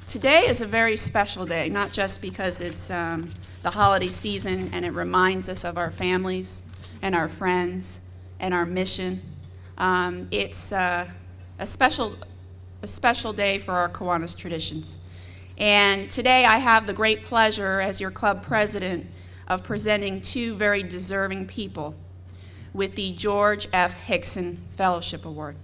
Today is a very special day, not just because it's the holiday season and it reminds us of our families and our friends and our mission. It's a special day for our Kiwanis traditions. And today I have the great pleasure as your club president of presenting two very deserving people with the George F. Hickson Fellowship Award.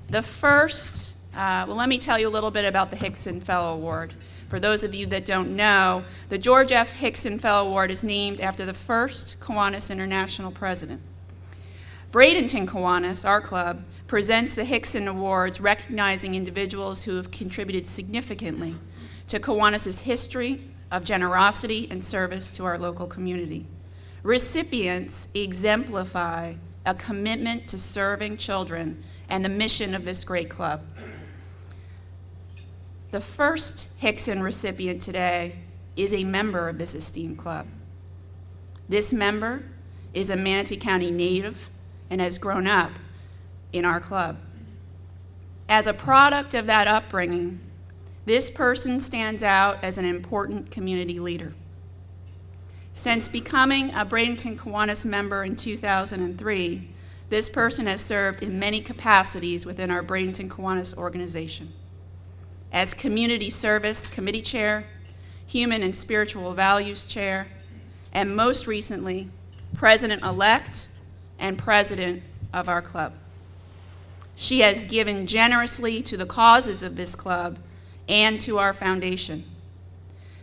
The first let me tell you a little bit about the Hickson Fellow Award. For those of you that don't know, the George F. Hickson Fellow Award is named after the first Kiwanis International president. Bradenton Kiwanis, our club, presents the Hickson Awards recognizing individuals who have contributed significantly to Kiwanis' history of generosity and service to our local community. Recipients exemplify a commitment to serving children and the mission of this great club. The first Hickson recipient today is a member of this esteemed club. This member is a Manatee County native and has grown up in our club. As a product of that upbringing, this person stands out as an important community leader. Since becoming a Bradenton Kiwanis member in 2003, this person has served in many capacities within our Bradenton Kiwanis organization. As Community Service Committee Chair, Human and Spiritual Values Chair, and most recently, President-elect and President of our club. She has given generously to the causes of this club and to our foundation.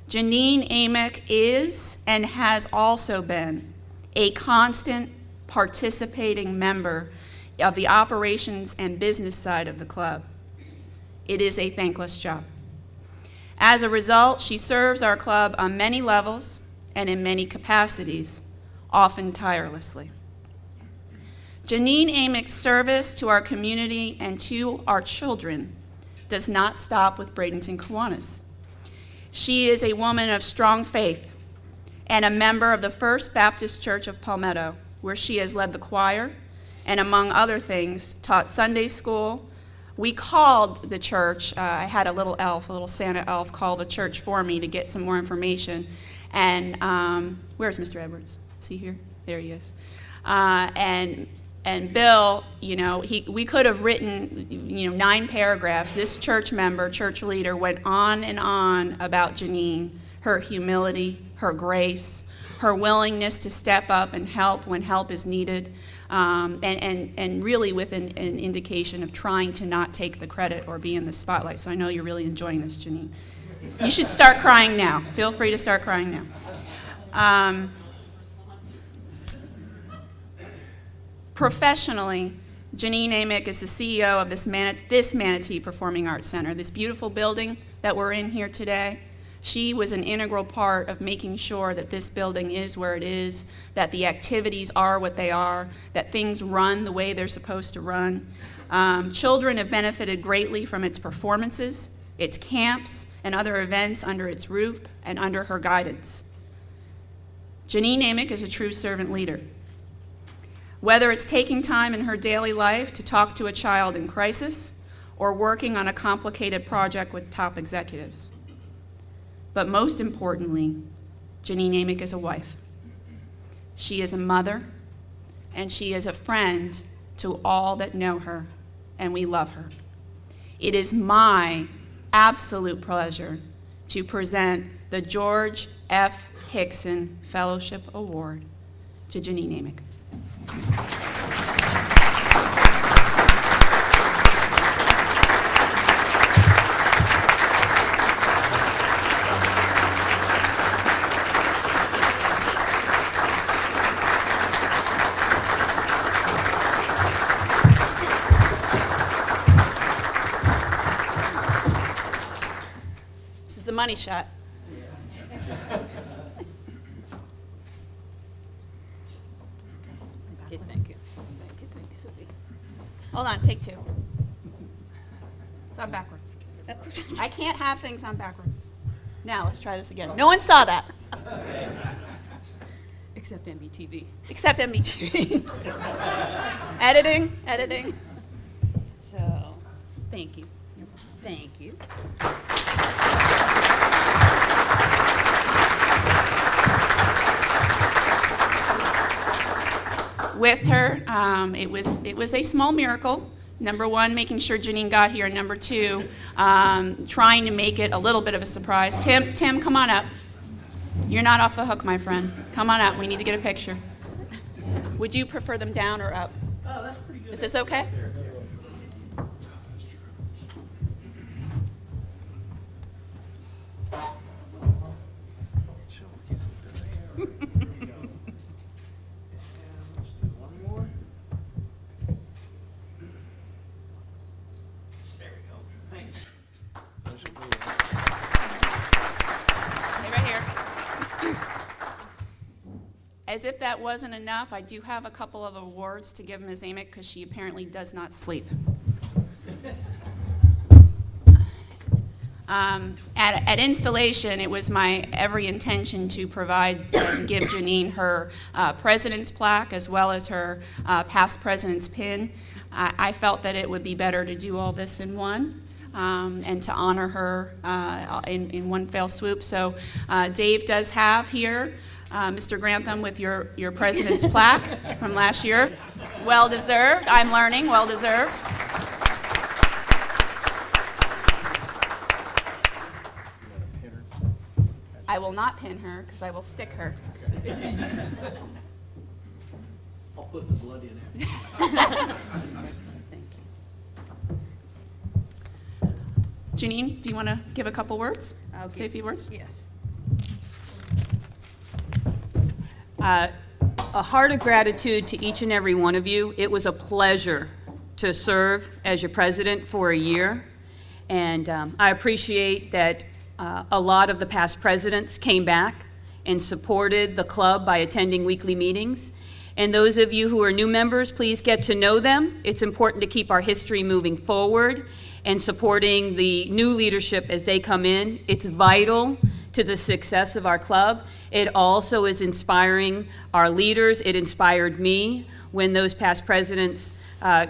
Janine Amick is and has also been a constant participating member of the operations and business side of the club. It is a thankless job. As a result, she serves our club on many levels and in many capacities, often tirelessly. Janine Amick's service to our community and to our children does not stop with Bradenton Kiwanis. She is a woman of strong faith and a member of the First Baptist Church of Palmetto, where she has led the choir and, among other things, taught Sunday school. We called the church, I had a little Santa elf call the church for me to get some more information. And where's Mr. Edwards? Is he here? There he is. And Bill, we could have written, 9 paragraphs. This church member, church leader, went on and on about Janine, her humility, her grace, her willingness to step up and help when help is needed. And really with an indication of trying to not take the credit or be in the spotlight. So I know you're really enjoying this, Janine. You should start crying now. Feel free to start crying now. Professionally, Janine Amick is the CEO of this Manatee Performing Arts Center, this beautiful building that we're in here today. She was an integral part of making sure that this building is where it is, that the activities are what they are, that things run the way they're supposed to run. Children have benefited greatly from its performances, its camps, and other events under its roof and under her guidance. Janine Amick is a true servant leader. Whether it's taking time in her daily life to talk to a child in crisis or working on a complicated project with top executives. But most importantly, Janine Amick is a wife. She is a mother, and she is a friend to all that know her, and we love her. It is my absolute pleasure to present the George F. Hickson Fellowship Award to Janine Amick. money shot. Okay, thank you. Thank you, sweetie. Hold on, take 2. It's on backwards. I can't have things on backwards. Now, let's try this again. No one saw that. Except MBTV. Except MBT. Editing. So, thank you. Thank you. With her, it was a small miracle. Number 1, making sure Janine got here. Number 2, trying to make it a little bit of a surprise. Tim, come on up. You're not off the hook, my friend. Come on up. We need to get a picture. Would you prefer them down or up? Oh, that's pretty good. Is this okay? As if that wasn't enough, I do have a couple of awards to give Ms. Amick because she apparently does not sleep. At installation, it was my every intention to provide and give Janine her president's plaque as well as her past president's pin. I felt that it would be better to do all this in one. And to honor her in one fell swoop. So Dave does have here Mr. Grantham with your president's plaque from last year. Well deserved. I'm learning. Well deserved. I will not pin her because I will stick her. I'll put the blood in there. Thank you. Janine, do you want to give a couple words? Okay. Say a few words? Yes. A heart of gratitude to each and every one of you. It was a pleasure to serve as your president for a year. And I appreciate that a lot of the past presidents came back and supported the club by attending weekly meetings. And those of you who are new members, please get to know them. It's important to keep our history moving forward and supporting the new leadership as they come in. It's vital to the success of our club. It also is inspiring our leaders. It inspired me when those past presidents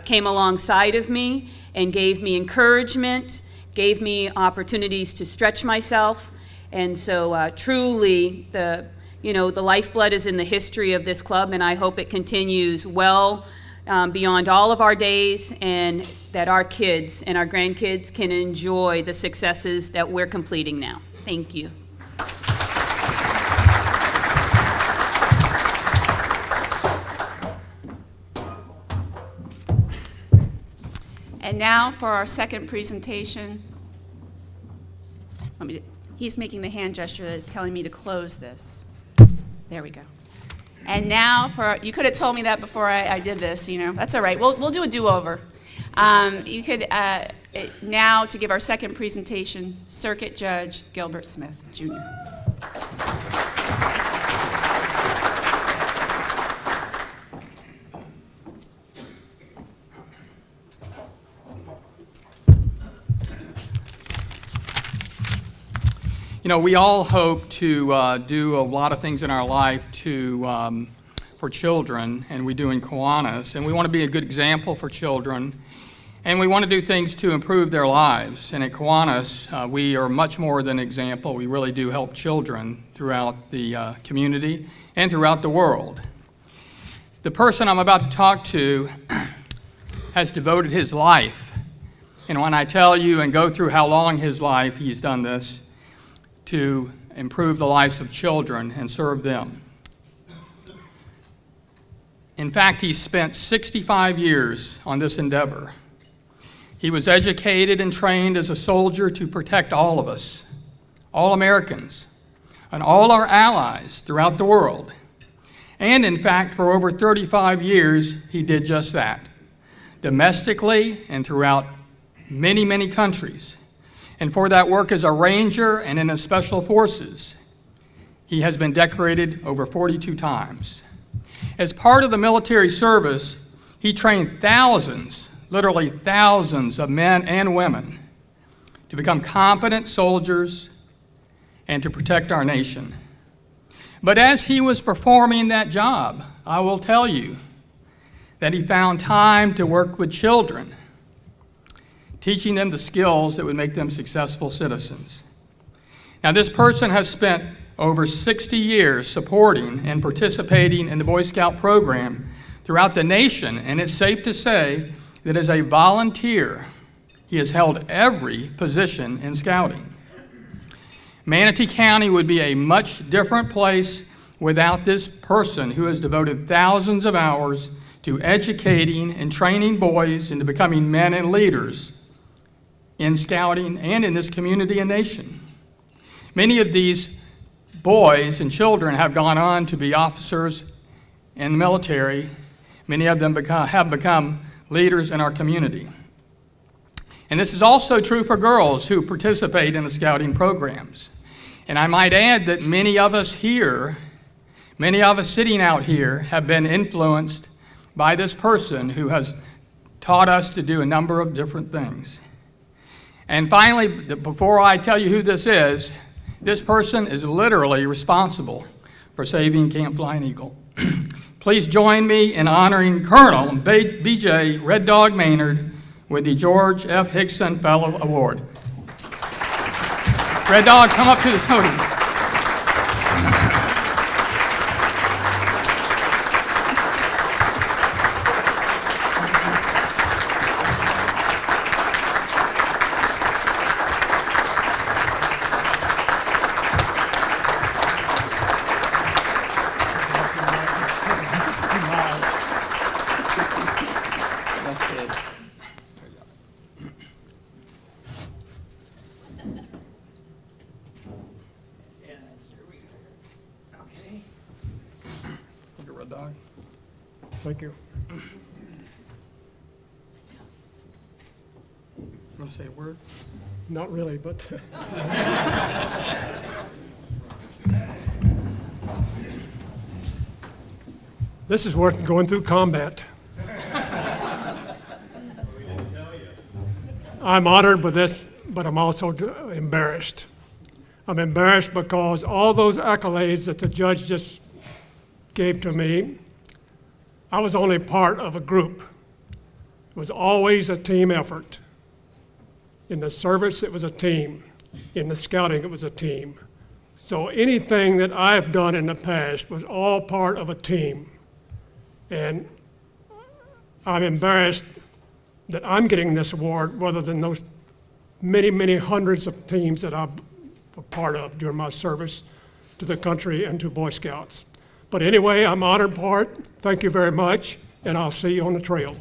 came alongside of me and gave me encouragement, gave me opportunities to stretch myself. And so truly, the lifeblood is in the history of this club, and I hope it continues well beyond all of our days, and that our kids and our grandkids can enjoy the successes that we're completing now. Thank you. And now for our second presentation. He's making the hand gesture that is telling me to close this. There we go. And now you could have told me that before I did this, That's all right. We'll do a do-over. You could, now to give our second presentation, Circuit Judge Gilbert Smith, Jr. We all hope to do a lot of things in our life for children, and we do in Kiwanis, and we want to be a good example for children, and we want to do things to improve their lives. And at Kiwanis, we are much more than an example. We really do help children throughout the community and throughout the world. The person I'm about to talk to has devoted his life, and when I tell you and go through how long his life he's done this, to improve the lives of children and serve them. In fact, he spent 65 years on this endeavor. He was educated and trained as a soldier to protect all of us, all Americans, and all our allies throughout the world. And in fact, for over 35 years, he did just that, domestically and throughout many, many countries. and for that work as a ranger and in the special forces. He has been decorated over 42 times. As part of the military service, he trained thousands, literally thousands of men and women to become competent soldiers and to protect our nation. But as he was performing that job, I will tell you that he found time to work with children, teaching them the skills that would make them successful citizens. Now, this person has spent over 60 years supporting and participating in the Boy Scout program throughout the nation, and it's safe to say that as a volunteer, he has held every position in scouting. Manatee County would be a much different place without this person who has devoted thousands of hours to educating and training boys into becoming men and leaders in scouting and in this community and nation. Many of these boys and children have gone on to be officers in the military. Many of them have become leaders in our community. And this is also true for girls who participate in the scouting programs. And I might add that many of us sitting out here, have been influenced by this person who has taught us to do a number of different things. And finally, before I tell you who this person is literally responsible for saving Camp Flying Eagle. Please join me in honoring Colonel B.J. Red Dog Maynard with the George F. Hickson Fellow Award. Red Dog, come up to the podium. Dog. Thank you. Want to say a word? Not really, but this is worth going through combat. I'm honored with this, but I'm also embarrassed. I'm embarrassed because all those accolades that the judge just gave to me, I was only part of a group. It was always a team effort. In the service, it was a team. In the scouting, it was a team. So anything that I've done in the past was all part of a team. And I'm embarrassed that I'm getting this award rather than those many, many hundreds of teams that I've been part of during my service to the country and to Boy Scouts. But anyway, I'm honored for it. Thank you very much, and I'll see you on the trail.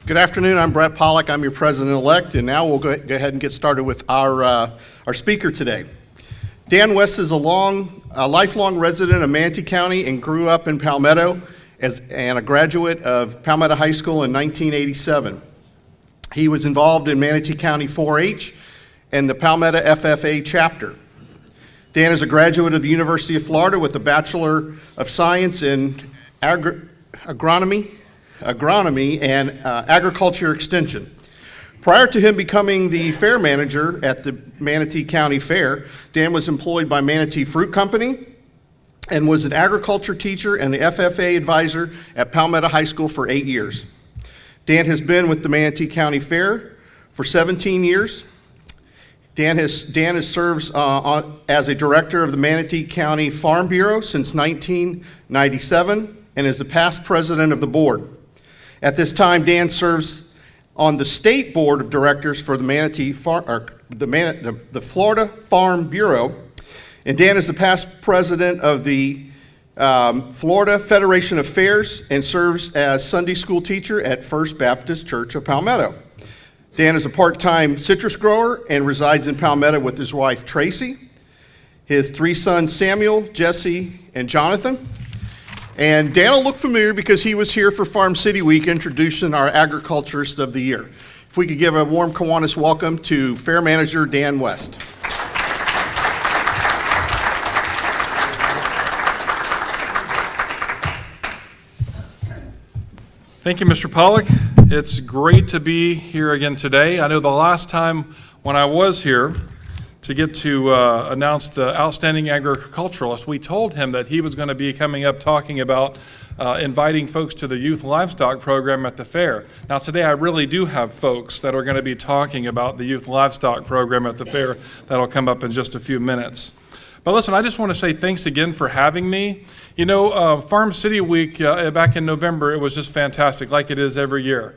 Good afternoon. I'm Brett Pollack. I'm your president-elect, and now we'll go ahead and get started with our speaker today. Dan West is a lifelong resident of Manatee County and grew up in Palmetto and a graduate of Palmetto High School in 1987. He was involved in Manatee County 4-H and the Palmetto FFA chapter. Dan is a graduate of the University of Florida with a Bachelor of Science in Agronomy and Agriculture Extension. Prior to him becoming the fair manager at the Manatee County Fair, Dan was employed by Manatee Fruit Company and was an agriculture teacher and the FFA advisor at Palmetto High School for 8 years. Dan has been with the Manatee County Fair for 17 years. Dan has served as a director of the Manatee County Farm Bureau since 1997 and is the past president of the board. At this time, Dan serves on the state board of directors for the the Florida Farm Bureau, and Dan is the past president of the Florida Federation of Fairs and serves as Sunday school teacher at First Baptist Church of Palmetto. Dan is a part-time citrus grower and resides in Palmetto with his wife Tracy, his 3 sons Samuel, Jesse, and Jonathan. And Dan will look familiar because he was here for Farm City Week introducing our Agriculturist of the Year. If we could give a warm Kiwanis welcome to Fair Manager Dan West. Thank you, Mr. Pollock. It's great to be here again today. I know the last time when I was here to get to announce the Outstanding Agriculturalist, we told him that he was going to be coming up talking about inviting folks to the Youth Livestock program at the fair. Now today I really do have folks that are going to be talking about the Youth Livestock program at the fair. That'll come up in just a few minutes. But listen, I just want to say thanks again for having me. You know, Farm City Week back in November, it was just fantastic, like it is every year.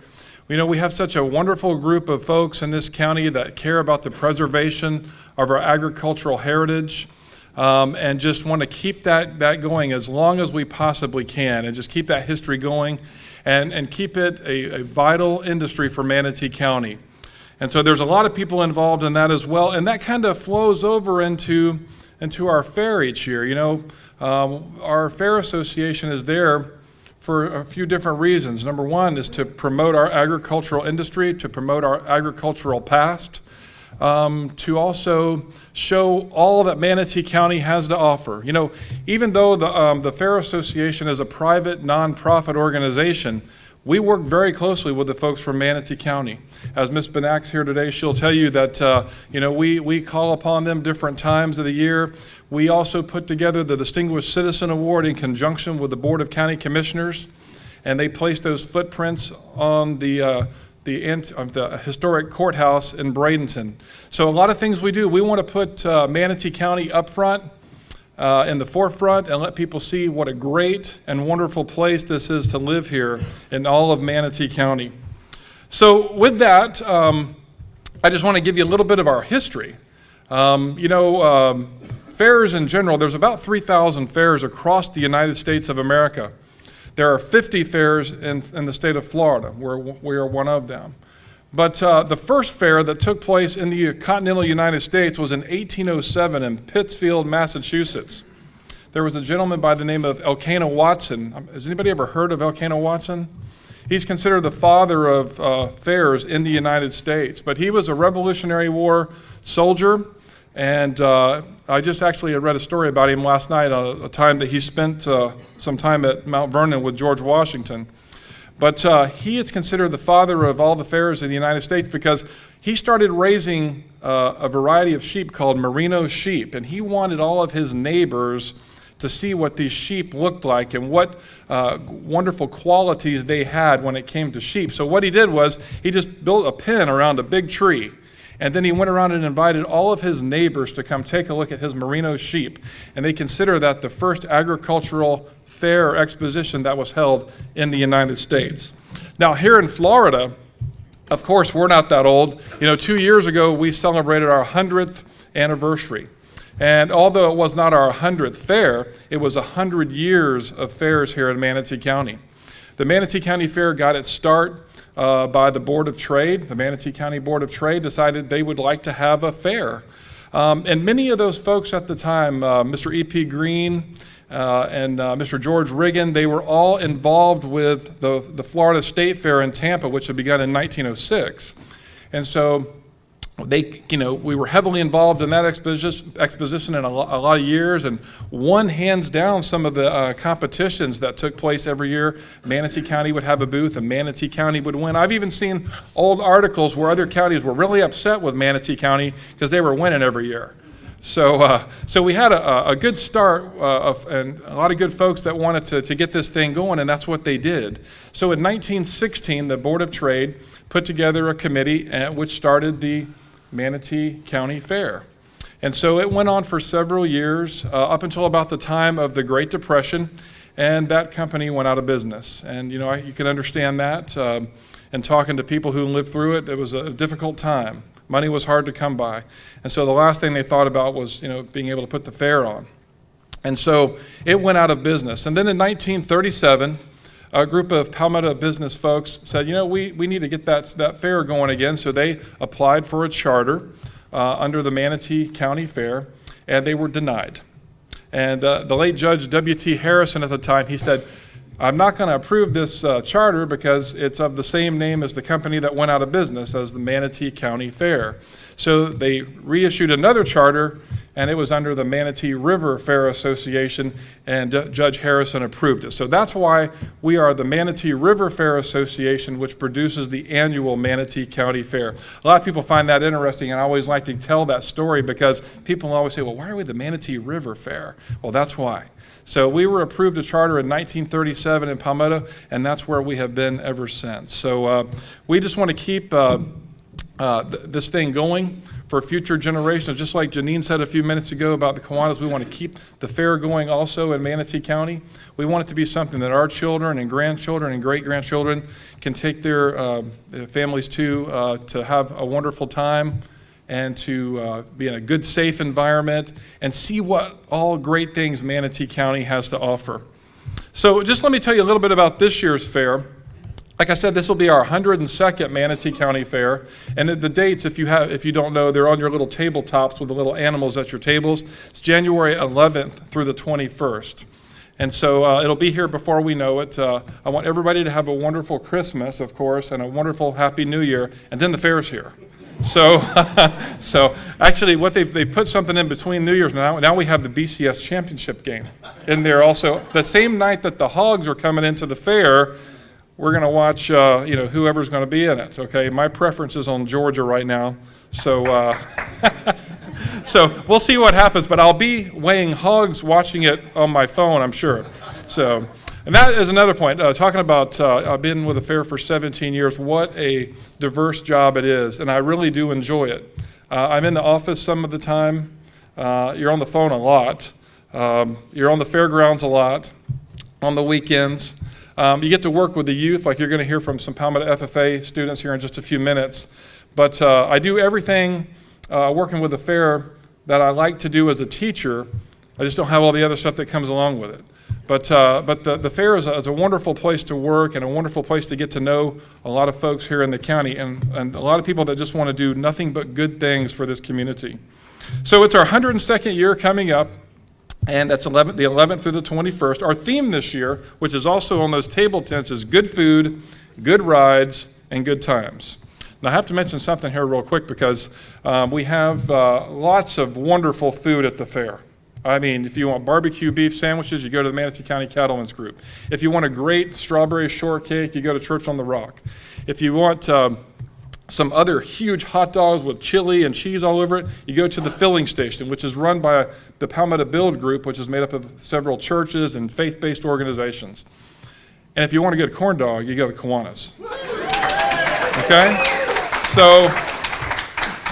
You know, we have such a wonderful group of folks in this county that care about the preservation of our agricultural heritage and just want to keep that going as long as we possibly can and just keep that history going and keep it a vital industry for Manatee County. And so there's a lot of people involved in that as well, and that kind of flows over into our fair each year. You know, our fair association is there for a few different reasons. Number one is to promote our agricultural industry, to promote our agricultural past, to also show all that Manatee County has to offer. You know, even though the Fair Association is a private, nonprofit organization, we work very closely with the folks from Manatee County. As Ms. Benak's here today, she'll tell you that you know, we call upon them different times of the year. We also put together the Distinguished Citizen Award in conjunction with the Board of County Commissioners, and they placed those footprints on the historic courthouse in Bradenton. So a lot of things we do. We want to put Manatee County up front, in the forefront, and let people see what a great and wonderful place this is to live here in all of Manatee County. So with that, I just want to give you a little bit of our history. You know, fairs in general, there's about 3,000 fairs across the United States of America. There are 50 fairs in the state of Florida, where we are one of them. But the first fair that took place in the continental United States was in 1807 in Pittsfield, Massachusetts. There was a gentleman by the name of Elkanah Watson. Has anybody ever heard of Elkanah Watson? He's considered the father of fairs in the United States, but he was a Revolutionary War soldier, and I just actually read a story about him last night on a time that he spent some time at Mount Vernon with George Washington. But he is considered the father of all the fairs in the United States because he started raising a variety of sheep called merino sheep, and he wanted all of his neighbors to see what these sheep looked like and what wonderful qualities they had when it came to sheep. So what he did was he just built a pen around a big tree, and then he went around and invited all of his neighbors to come take a look at his merino sheep, and they consider that the first agricultural fair exposition that was held in the United States. Now here in Florida, of course, we're not that old. You know, 2 years ago, we celebrated our 100th anniversary. And although it was not our 100th fair, it was 100 years of fairs here in Manatee County. The Manatee County Fair got its start by the Board of Trade. The Manatee County Board of Trade decided they would like to have a fair. And many of those folks at the time, Mr. E.P. Green, and Mr. George Riggin, they were all involved with the Florida State Fair in Tampa, which had begun in 1906. And so we were heavily involved in that exposition in a lot of years, and won hands down some of the competitions that took place every year. Manatee County would have a booth, and Manatee County would win. I've even seen old articles where other counties were really upset with Manatee County because they were winning every year. So we had a good start and a lot of good folks that wanted to get this thing going, and that's what they did. So in 1916, the Board of Trade put together a committee which started the Manatee County Fair. And so it went on for several years, up until about the time of the Great Depression, and that company went out of business. And you know, you can understand that. And talking to people who lived through it, it was a difficult time. Money was hard to come by. And so the last thing they thought about was, being able to put the fair on. And so it went out of business. And then in 1937, a group of Palmetto business folks said, we need to get that fair going again. So they applied for a charter under the Manatee County Fair, and they were denied. And the late Judge W.T. Harrison at the time, he said, I'm not going to approve this charter because it's of the same name as the company that went out of business as the Manatee County Fair. So they reissued another charter, and it was under the Manatee River Fair Association, and Judge Harrison approved it. So that's why we are the Manatee River Fair Association, which produces the annual Manatee County Fair. A lot of people find that interesting, and I always like to tell that story because people always say, well, why are we the Manatee River Fair? Well, that's why. So we were approved a charter in 1937 in Palmetto, and that's where we have been ever since. So we just want to keep this thing going for future generations. Just like Janine said a few minutes ago about the Kiwanis, we want to keep the fair going also in Manatee County. We want it to be something that our children and grandchildren and great-grandchildren can take their families to have a wonderful time and to be in a good, safe environment and see what all great things Manatee County has to offer. So just let me tell you a little bit about this year's fair. Like I said, this will be our 102nd Manatee County Fair, and the dates, if you don't know, they're on your little tabletops with the little animals at your tables. It's January 11th through the 21st. And so it'll be here before we know it. I want everybody to have a wonderful Christmas, of course, and a wonderful Happy New Year, and then the fair's here. So, so actually, what they've put something in between New Year's now. Now we have the BCS championship game in there also. The same night that the Hogs are coming into the fair, we're going to watch, whoever's going to be in it. Okay, my preference is on Georgia right now. So, so we'll see what happens. But I'll be weighing Hogs, watching it on my phone, I'm sure. So. And that is another point, talking about, I've been with the fair for 17 years, what a diverse job it is, and I really do enjoy it. I'm in the office some of the time, you're on the phone a lot, you're on the fairgrounds a lot, on the weekends. You get to work with the youth, like you're going to hear from some Palmetto FFA students here in just a few minutes. But I do everything working with the fair that I like to do as a teacher. I just don't have all the other stuff that comes along with it. But the fair is a wonderful place to work and a wonderful place to get to know a lot of folks here in the county and a lot of people that just want to do nothing but good things for this community. So it's our 102nd year coming up, and that's the 11th through the 21st. Our theme this year, which is also on those table tents, is good food, good rides, and good times. Now I have to mention something here real quick because we have lots of wonderful food at the fair. I mean, if you want barbecue beef sandwiches, you go to the Manatee County Cattlemen's Group. If you want a great strawberry shortcake, you go to Church on the Rock. If you want some other huge hot dogs with chili and cheese all over it, you go to the filling station, which is run by the Palmetto Build Group, which is made up of several churches and faith-based organizations. And if you want a good corn dog, you go to Kiwanis. Okay? So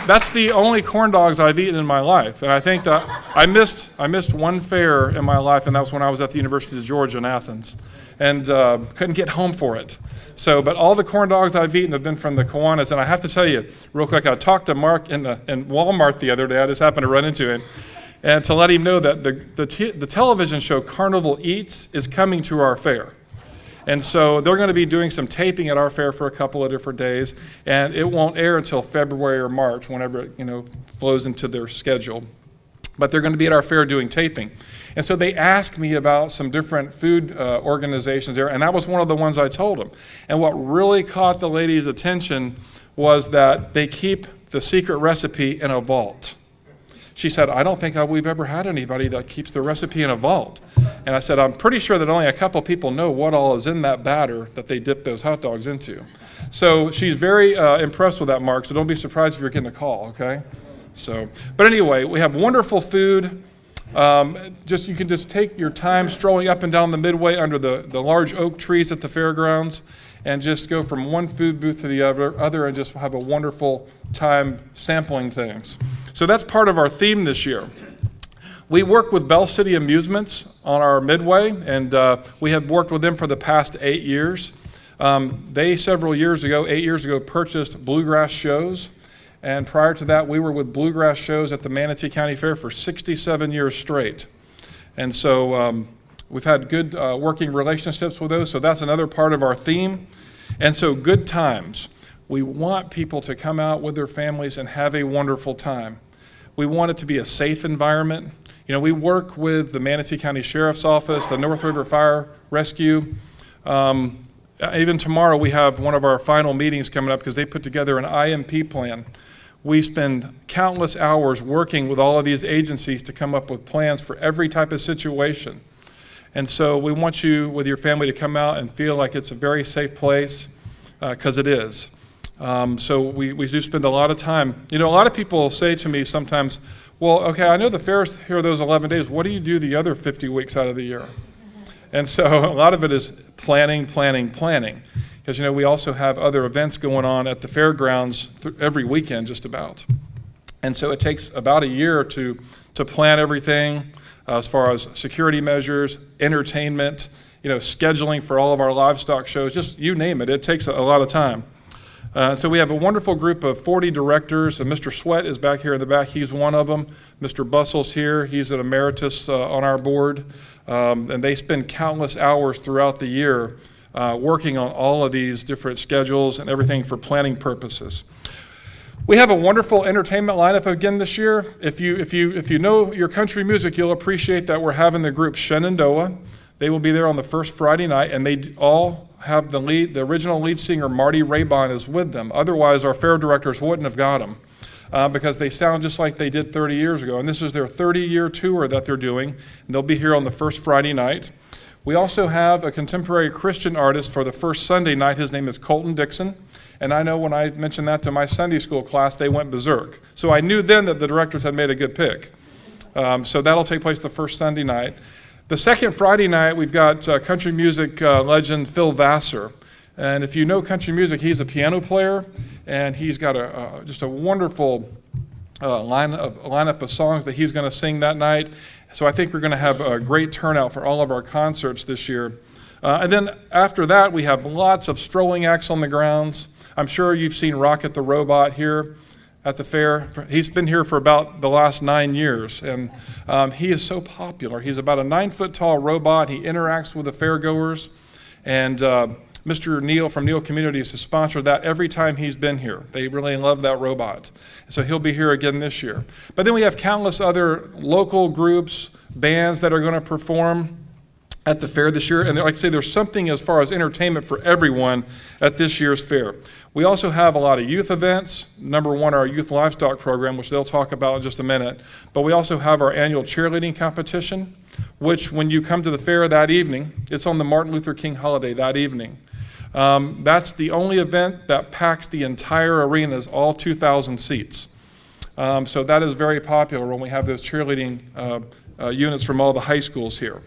that's the only corn dogs I've eaten in my life. And I think that I missed one fair in my life, and that was when I was at the University of Georgia in Athens, and couldn't get home for it. So, but all the corn dogs I've eaten have been from the Kiwanis. And I have to tell you, real quick, I talked to Mark in Walmart the other day. I just happened to run into him, and to let him know that the television show Carnival Eats is coming to our fair. And so they're going to be doing some taping at our fair for a couple of different days, and it won't air until February or March, whenever it flows into their schedule. But they're going to be at our fair doing taping. And so they asked me about some different food organizations there, and that was one of the ones I told them. And what really caught the lady's attention was that they keep the secret recipe in a vault. She said, I don't think we've ever had anybody that keeps the recipe in a vault. And I said, I'm pretty sure that only a couple people know what all is in that batter that they dip those hot dogs into. So she's very impressed with that, Mark, so don't be surprised if you're getting a call, okay? So, but anyway, we have wonderful food. You can just take your time strolling up and down the Midway under the large oak trees at the fairgrounds and just go from one food booth to the other and just have a wonderful time sampling things. So that's part of our theme this year. We work with Bell City Amusements on our Midway, and we have worked with them for the past 8 years. They, 8 years ago, purchased Bluegrass Shows, and prior to that, we were with Bluegrass Shows at the Manatee County Fair for 67 years straight. And so we've had good working relationships with those, so that's another part of our theme. And so good times. We want people to come out with their families and have a wonderful time. We want it to be a safe environment. You know, we work with the Manatee County Sheriff's Office, the North River Fire Rescue. Even tomorrow, we have one of our final meetings coming up because they put together an IMP plan. We spend countless hours working with all of these agencies to come up with plans for every type of situation. And so we want you, with your family, to come out and feel like it's a very safe place, because it is. So we do spend a lot of time. You know, a lot of people say to me sometimes, well, okay, I know the fair's here those 11 days. What do you do the other 50 weeks out of the year? And so a lot of it is planning. Because, you know, we also have other events going on at the fairgrounds every weekend, just about. And so it takes about a year to plan everything as far as security measures, entertainment, you know, scheduling for all of our livestock shows, just you name it. It takes a lot of time. So we have a wonderful group of 40 directors, and Mr. Sweat is back here in the back. He's one of them. Mr. Bustle's here. He's an emeritus on our board. And they spend countless hours throughout the year working on all of these different schedules and everything for planning purposes. We have a wonderful entertainment lineup again this year. If you know your country music, you'll appreciate that we're having the group Shenandoah. They will be there on the first Friday night, and they all have the original lead singer, Marty Raybon, is with them. Otherwise, our fair directors wouldn't have got them because they sound just like they did 30 years ago. And this is their 30-year tour that they're doing, and they'll be here on the first Friday night. We also have a contemporary Christian artist for the first Sunday night. His name is Colton Dixon. And I know when I mentioned that to my Sunday school class, they went berserk. So I knew then that the directors had made a good pick. So that'll take place the first Sunday night. The second Friday night, we've got country music legend Phil Vassar. And if you know country music, he's a piano player, and he's got just a wonderful lineup of songs that he's going to sing that night. So I think we're going to have a great turnout for all of our concerts this year. And then after that, we have lots of strolling acts on the grounds. I'm sure you've seen Rocket the Robot here at the fair. He's been here for about the last 9 years, and he is so popular. He's about a 9-foot tall robot. He interacts with the fairgoers, and Mr. Neal from Neal Communities has sponsored that every time he's been here. They really love that robot. So he'll be here again this year. But then we have countless other local groups, bands that are going to perform at the fair this year. And like I say, there's something as far as entertainment for everyone at this year's fair. We also have a lot of youth events. Number one, our youth livestock program, which they'll talk about in just a minute. But we also have our annual cheerleading competition, which when you come to the fair that evening, it's on the Martin Luther King holiday that evening. That's the only event that packs the entire arenas, all 2,000 seats. So that is very popular when we have those cheerleading units from all the high schools here.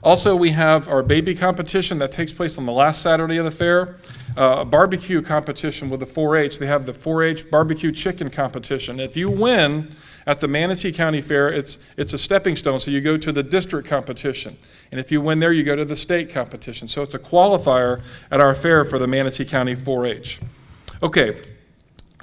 Also, we have our baby competition that takes place on the last Saturday of the fair, a barbecue competition with the 4-H. They have the 4-H barbecue chicken competition. If you win at the Manatee County Fair, it's a stepping stone, so you go to the district competition. And if you win there, you go to the state competition. So it's a qualifier at our fair for the Manatee County 4-H. Okay,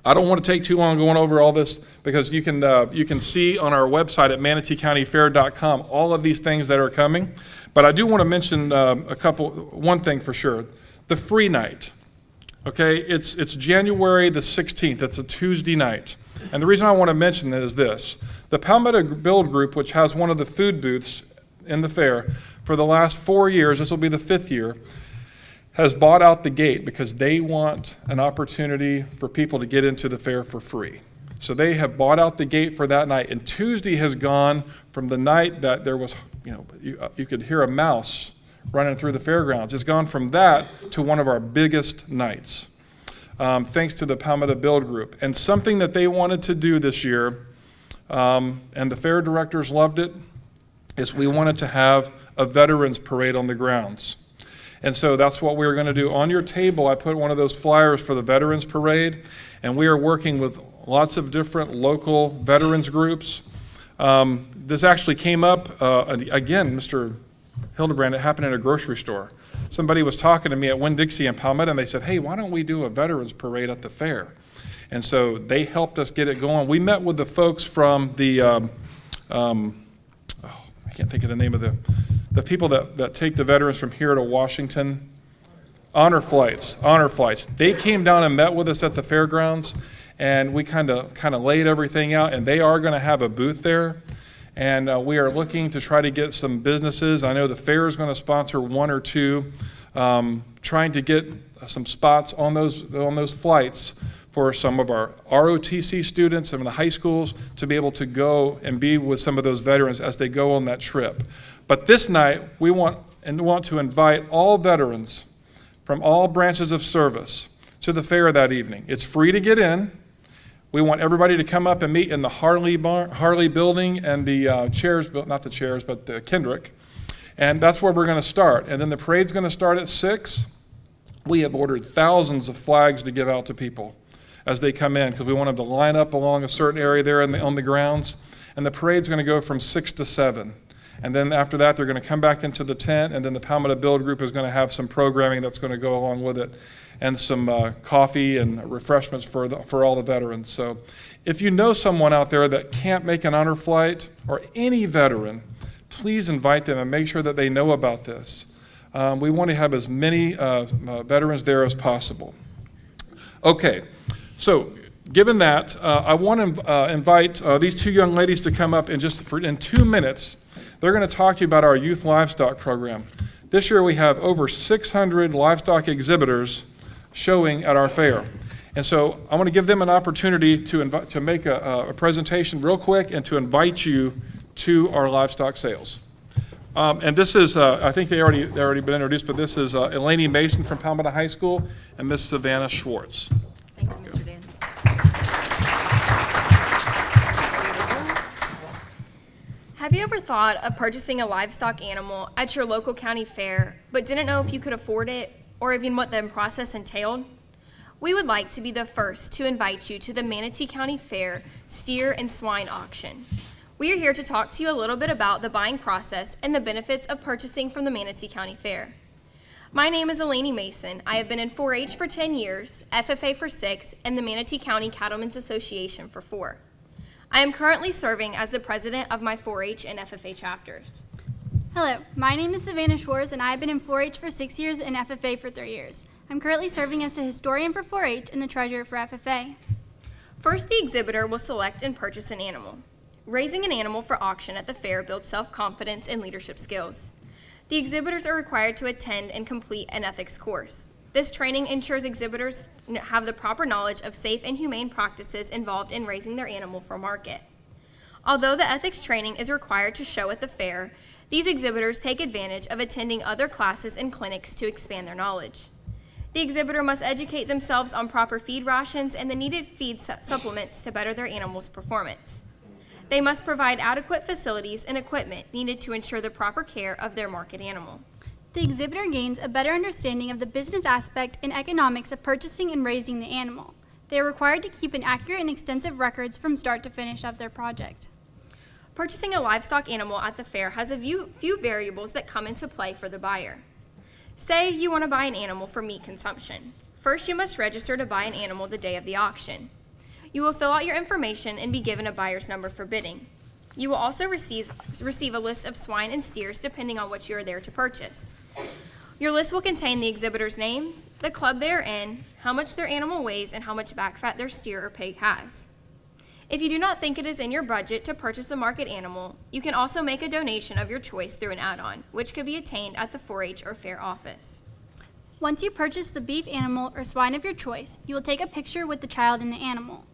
I don't want to take too long going over all this because you can see on our website at manateecountyfair.com all of these things that are coming. But I do want to mention one thing for sure, the free night. Okay, it's January the 16th. It's a Tuesday night. And the reason I want to mention it is this. The Palmetto Build Group, which has one of the food booths in the fair, for the last 4 years, this will be the 5th year, has bought out the gate because they want an opportunity for people to get into the fair for free. So they have bought out the gate for that night. And Tuesday has gone from the night that there was, you could hear a mouse running through the fairgrounds. It's gone from that to one of our biggest nights, thanks to the Palmetto Build Group. And something that they wanted to do this year, and the fair directors loved it, is we wanted to have a veterans parade on the grounds. And so that's what we're going to do. On your table, I put one of those flyers for the Veterans Parade, and we are working with lots of different local veterans groups. This actually came up, again, Mr. Hildebrand, it happened in a grocery store. Somebody was talking to me at Winn-Dixie in Palmetto, and they said, hey, why don't we do a Veterans Parade at the fair? And so they helped us get it going. We met with the folks from the, I can't think of the name of the people that take the veterans from here to Washington. Honor flights. They came down and met with us at the fairgrounds, and we kind of laid everything out, and they are going to have a booth there. And we are looking to try to get some businesses. I know the fair is going to sponsor one or two, trying to get some spots on those flights for some of our ROTC students and the high schools to be able to go and be with some of those veterans as they go on that trip. But this night, we want to invite all veterans from all branches of service to the fair that evening. It's free to get in. We want everybody to come up and meet in the Harley building and the chairs, not the chairs, but the Kendrick. And that's where we're going to start. And then the parade's going to start at 6. We have ordered thousands of flags to give out to people as they come in, because we want them to line up along a certain area there on the grounds. And the parade's going to go from 6 to 7. And then after that, they're going to come back into the tent, and then the Palmetto Build Group is going to have some programming that's going to go along with it, and some coffee and refreshments for all the veterans. So if you know someone out there that can't make an honor flight, or any veteran, please invite them and make sure that they know about this. We want to have as many veterans there as possible. Okay, so given that, I want to invite these two young ladies to come up in 2 minutes. They're going to talk to you about our youth livestock program. This year we have over 600 livestock exhibitors showing at our fair. And so I want to give them an opportunity to make a presentation real quick and to invite you to our livestock sales. And this is, I think they already been introduced, but this is Eleni Mason from Palmetto High School and Miss Savannah Schwartz. Thank you, Mr. Dan. Have you ever thought of purchasing a livestock animal at your local county fair, but didn't know if you could afford it or even what the process entailed? We would like to be the first to invite you to the Manatee County Fair Steer and Swine Auction. We are here to talk to you a little bit about the buying process and the benefits of purchasing from the Manatee County Fair. My name is Eleni Mason. I have been in 4-H for 10 years, FFA for 6, and the Manatee County Cattlemen's Association for 4. I am currently serving as the president of my 4-H and FFA chapters. Hello, my name is Savannah Schwartz, and I have been in 4-H for 6 years and FFA for 3 years. I'm currently serving as the historian for 4-H and the treasurer for FFA. First, the exhibitor will select and purchase an animal. Raising an animal for auction at the fair builds self-confidence and leadership skills. The exhibitors are required to attend and complete an ethics course. This training ensures exhibitors have the proper knowledge of safe and humane practices involved in raising their animal for market. Although the ethics training is required to show at the fair, these exhibitors take advantage of attending other classes and clinics to expand their knowledge. The exhibitor must educate themselves on proper feed rations and the needed feed supplements to better their animal's performance. They must provide adequate facilities and equipment needed to ensure the proper care of their market animal. The exhibitor gains a better understanding of the business aspect and economics of purchasing and raising the animal. They are required to keep an accurate and extensive records from start to finish of their project. Purchasing a livestock animal at the fair has a few variables that come into play for the buyer. Say you want to buy an animal for meat consumption. First, you must register to buy an animal the day of the auction. You will fill out your information and be given a buyer's number for bidding. You will also receive a list of swine and steers depending on what you are there to purchase. Your list will contain the exhibitor's name, the club they are in, how much their animal weighs, and how much back fat their steer or pig has. If you do not think it is in your budget to purchase a market animal, you can also make a donation of your choice through an add-on, which could be obtained at the 4-H or fair office. Once you purchase the beef animal or swine of your choice, you will take a picture with the child and the animal,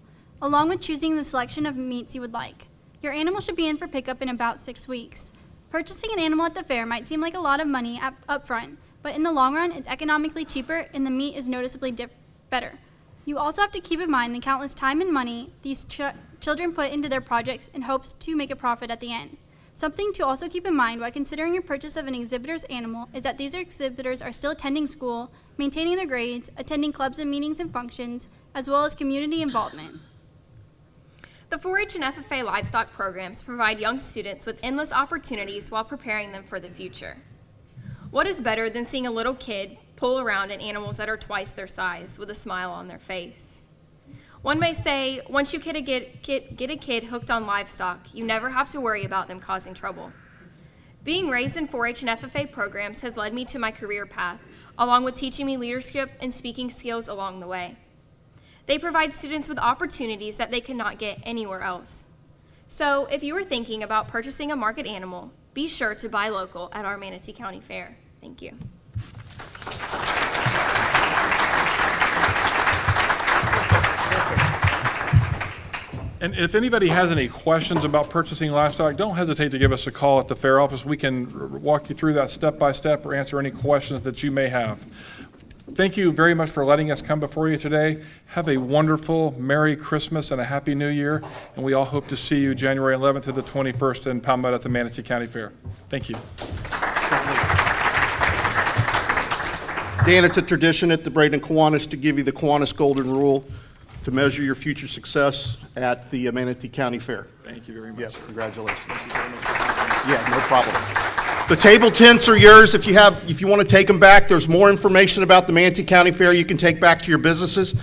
along with choosing the selection of meats you would like. Your animal should be in for pickup in about 6 weeks. Purchasing an animal at the fair might seem like a lot of money up front, but in the long run, it's economically cheaper and the meat is noticeably better. You also have to keep in mind the countless time and money these children put into their projects in hopes to make a profit at the end. Something to also keep in mind while considering your purchase of an exhibitor's animal is that these exhibitors are still attending school, maintaining their grades, attending clubs and meetings and functions, as well as community involvement. The 4-H and FFA livestock programs provide young students with endless opportunities while preparing them for the future. What is better than seeing a little kid pull around in animals that are twice their size with a smile on their face? One may say, once you get a kid hooked on livestock, you never have to worry about them causing trouble. Being raised in 4-H and FFA programs has led me to my career path, along with teaching me leadership and speaking skills along the way. They provide students with opportunities that they cannot get anywhere else. So if you are thinking about purchasing a market animal, be sure to buy local at our Manatee County Fair. Thank you. And if anybody has any questions about purchasing livestock, don't hesitate to give us a call at the fair office. We can walk you through that step by step or answer any questions that you may have. Thank you very much for letting us come before you today. Have a wonderful Merry Christmas and a Happy New Year. And we all hope to see you January 11th through the 21st in Palmetto at the Manatee County Fair. Thank you. Dan, it's a tradition at the Bradenton Kiwanis to give you the Kiwanis Golden Rule to measure your future success at the Manatee County Fair. Thank you very much. Yes, congratulations. Yeah, no problem. The table tents are yours. If you want to take them back, there's more information about the Manatee County Fair you can take back to your businesses.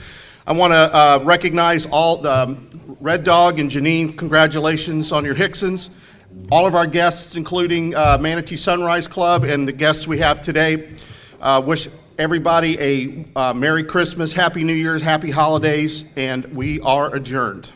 I want to recognize all the Red Dog and Janine. Congratulations on your Hicksons. All of our guests, including Manatee Sunrise Club and the guests we have today, wish everybody a Merry Christmas, Happy New Year's, Happy Holidays, and we are adjourned.